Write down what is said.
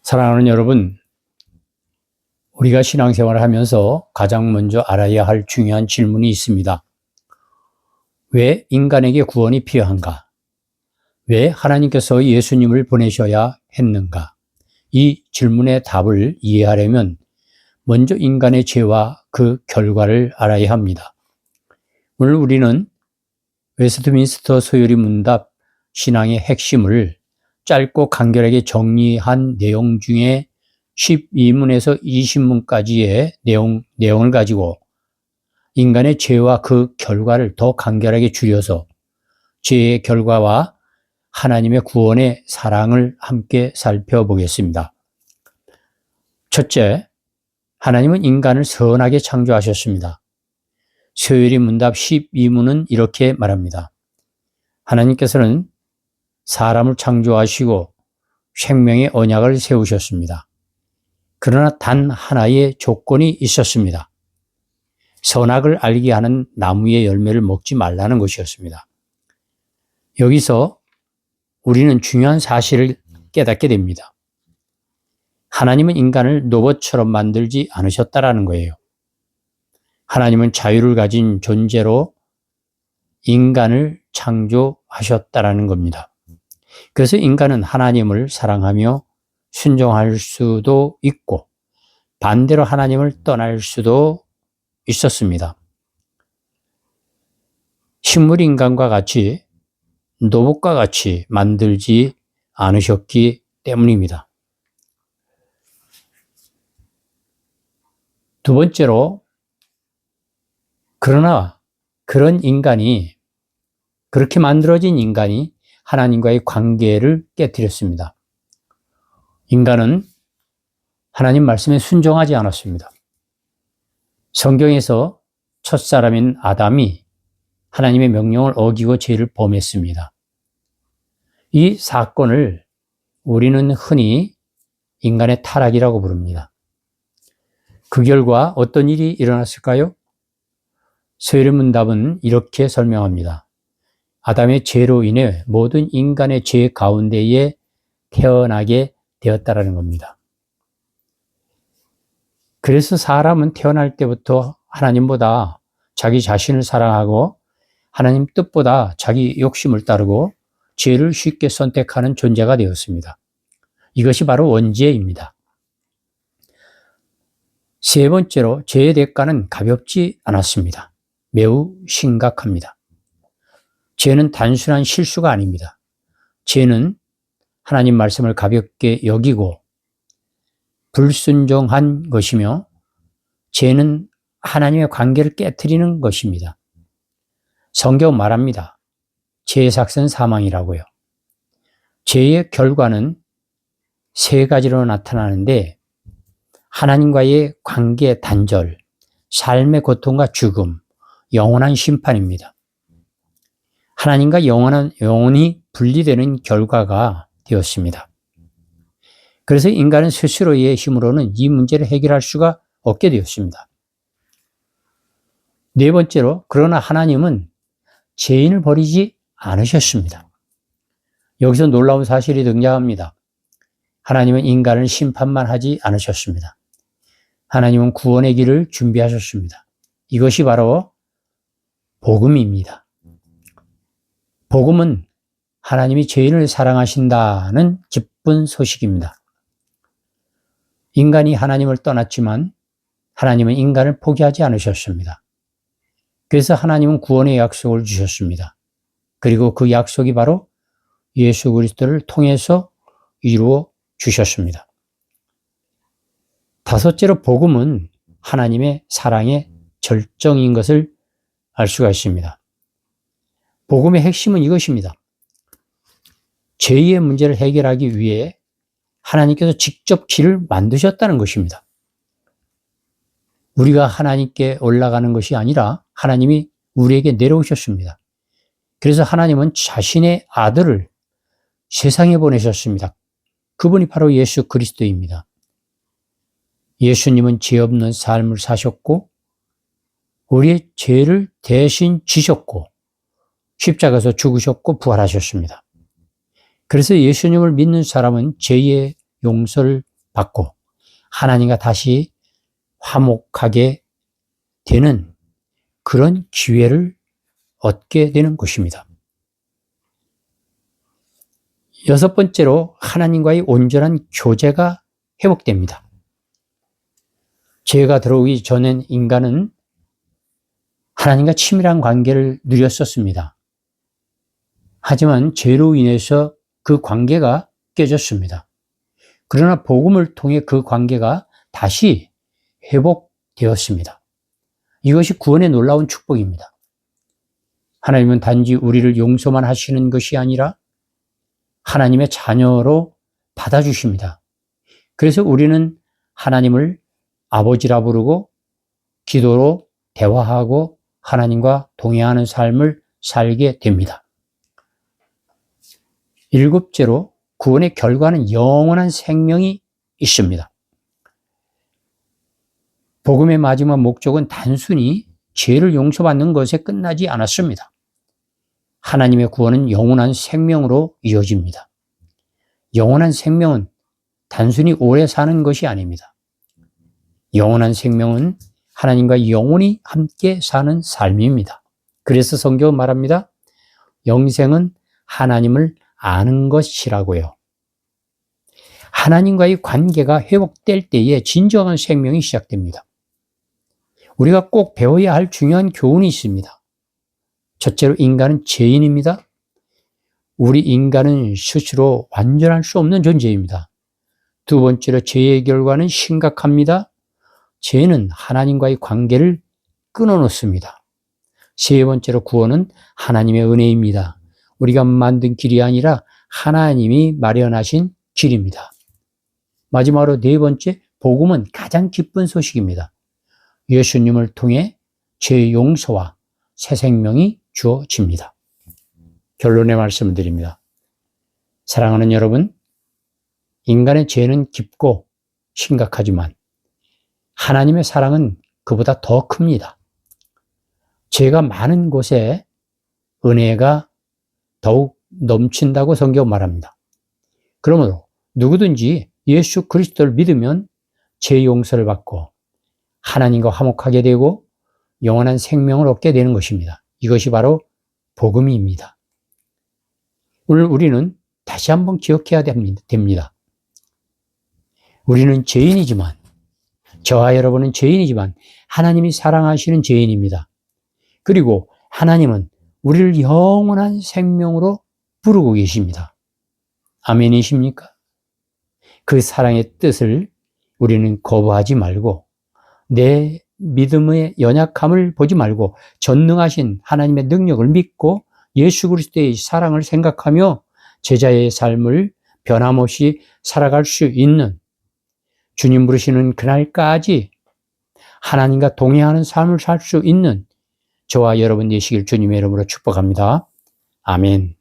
사랑하는 여러분, 우리가 신앙생활을 하면서 가장 먼저 알아야 할 중요한 질문이 있습니다. 왜 인간에게 구원이 필요한가? 왜 하나님께서 예수님을 보내셔야 했는가? 이 질문의 답을 이해하려면 먼저 인간의 죄와 그 결과를 알아야 합니다. 오늘 우리는 웨스트민스터 소요리 문답 신앙의 핵심을 짧고 간결하게 정리한 내용 중에 12문에서 20문까지의 내용을 가지고 인간의 죄와 그 결과를 더 간결하게 줄여서 죄의 결과와 하나님의 구원의 사랑을 함께 살펴보겠습니다. 첫째, 하나님은 인간을 선하게 창조하셨습니다. 소요리 문답 12문은 이렇게 말합니다. 하나님께서는 사람을 창조하시고 생명의 언약을 세우셨습니다. 그러나 단 하나의 조건이 있었습니다. 선악을 알게 하는 나무의 열매를 먹지 말라는 것이었습니다. 여기서 우리는 중요한 사실을 깨닫게 됩니다. 하나님은 인간을 로봇처럼 만들지 않으셨다라는 거예요. 하나님은 자유를 가진 존재로 인간을 창조하셨다라는 겁니다. 그래서 인간은 하나님을 사랑하며 순종할 수도 있고 반대로 하나님을 떠날 수도 있었습니다. 식물인간과 같이 로봇과 같이 만들지 않으셨기 때문입니다. 두 번째로, 그러나 그렇게 만들어진 인간이 하나님과의 관계를 깨뜨렸습니다. 인간은 하나님 말씀에 순종하지 않았습니다. 성경에서 첫사람인 아담이 하나님의 명령을 어기고 죄를 범했습니다. 이 사건을 우리는 흔히 인간의 타락이라고 부릅니다. 그 결과 어떤 일이 일어났을까요? 소요리 문답은 이렇게 설명합니다. 아담의 죄로 인해 모든 인간의 죄 가운데에 태어나게 되었다라는 겁니다. 그래서 사람은 태어날 때부터 하나님보다 자기 자신을 사랑하고 하나님 뜻보다 자기 욕심을 따르고 죄를 쉽게 선택하는 존재가 되었습니다. 이것이 바로 원죄입니다. 세 번째로, 죄의 대가는 가볍지 않았습니다. 매우 심각합니다. 죄는 단순한 실수가 아닙니다. 죄는 하나님 말씀을 가볍게 여기고 불순종한 것이며 죄는 하나님의 관계를 깨트리는 것입니다. 성경은 말합니다. 죄의 삭은 사망이라고요. 죄의 결과는 세 가지로 나타나는데 하나님과의 관계 단절, 삶의 고통과 죽음, 영원한 심판입니다. 하나님과 영혼이 분리되는 결과가 되었습니다. 그래서 인간은 스스로의 힘으로는 이 문제를 해결할 수가 없게 되었습니다. 네 번째로, 그러나 하나님은 죄인을 버리지 않으셨습니다. 여기서 놀라운 사실이 등장합니다. 하나님은 인간을 심판만 하지 않으셨습니다. 하나님은 구원의 길을 준비하셨습니다. 이것이 바로 복음입니다. 복음은 하나님이 죄인을 사랑하신다는 기쁜 소식입니다. 인간이 하나님을 떠났지만 하나님은 인간을 포기하지 않으셨습니다. 그래서 하나님은 구원의 약속을 주셨습니다. 그리고 그 약속이 바로 예수 그리스도를 통해서 이루어 주셨습니다. 다섯째로, 복음은 하나님의 사랑의 절정인 것을 알 수가 있습니다. 복음의 핵심은 이것입니다. 죄의 문제를 해결하기 위해 하나님께서 직접 길을 만드셨다는 것입니다. 우리가 하나님께 올라가는 것이 아니라 하나님이 우리에게 내려오셨습니다. 그래서 하나님은 자신의 아들을 세상에 보내셨습니다. 그분이 바로 예수 그리스도입니다. 예수님은 죄 없는 삶을 사셨고 우리의 죄를 대신 지셨고 십자가에서 죽으셨고 부활하셨습니다. 그래서 예수님을 믿는 사람은 죄의 용서를 받고 하나님과 다시 화목하게 되는 그런 기회를 얻게 되는 것입니다. 여섯 번째로 하나님과의 온전한 교제가 회복됩니다. 죄가 들어오기 전엔 인간은 하나님과 친밀한 관계를 누렸었습니다. 하지만 죄로 인해서 그 관계가 깨졌습니다. 그러나 복음을 통해 그 관계가 다시 회복되었습니다. 이것이 구원의 놀라운 축복입니다. 하나님은 단지 우리를 용서만 하시는 것이 아니라 하나님의 자녀로 받아주십니다. 그래서 우리는 하나님을 아버지라 부르고 기도로 대화하고 하나님과 동행하는 삶을 살게 됩니다. 일곱째로 구원의 결과는 영원한 생명이 있습니다. 복음의 마지막 목적은 단순히 죄를 용서받는 것에 끝나지 않았습니다. 하나님의 구원은 영원한 생명으로 이어집니다. 영원한 생명은 단순히 오래 사는 것이 아닙니다. 영원한 생명은 하나님과 영원히 함께 사는 삶입니다. 그래서 성경은 말합니다. 영생은 하나님을 아는 것이라고요. 하나님과의 관계가 회복될 때에 진정한 생명이 시작됩니다. 우리가 꼭 배워야 할 중요한 교훈이 있습니다. 첫째로 인간은 죄인입니다. 우리 인간은 스스로 완전할 수 없는 존재입니다. 두 번째로 죄의 결과는 심각합니다. 죄는 하나님과의 관계를 끊어놓습니다. 세 번째로 구원은 하나님의 은혜입니다. 우리가 만든 길이 아니라 하나님이 마련하신 길입니다. 마지막으로 네 번째, 복음은 가장 기쁜 소식입니다. 예수님을 통해 죄 용서와 새 생명이 주어집니다. 결론의 말씀을 드립니다. 사랑하는 여러분, 인간의 죄는 깊고 심각하지만 하나님의 사랑은 그보다 더 큽니다. 죄가 많은 곳에 은혜가 더욱 넘친다고 성경 말합니다. 그러므로 누구든지 예수 그리스도를 믿으면 죄 용서를 받고 하나님과 화목하게 되고 영원한 생명을 얻게 되는 것입니다. 이것이 바로 복음입니다. 오늘 우리는 다시 한번 기억해야 됩니다. 우리는 죄인이지만, 저와 여러분은 죄인이지만 하나님이 사랑하시는 죄인입니다. 그리고 하나님은 우리를 영원한 생명으로 부르고 계십니다. 아멘이십니까? 그 사랑의 뜻을 우리는 거부하지 말고 내 믿음의 연약함을 보지 말고 전능하신 하나님의 능력을 믿고 예수 그리스도의 사랑을 생각하며 제자의 삶을 변함없이 살아갈 수 있는, 주님 부르시는 그날까지 하나님과 동행하는 삶을 살 수 있는 저와 여러분 되시길 주님의 이름으로 축복합니다. 아멘.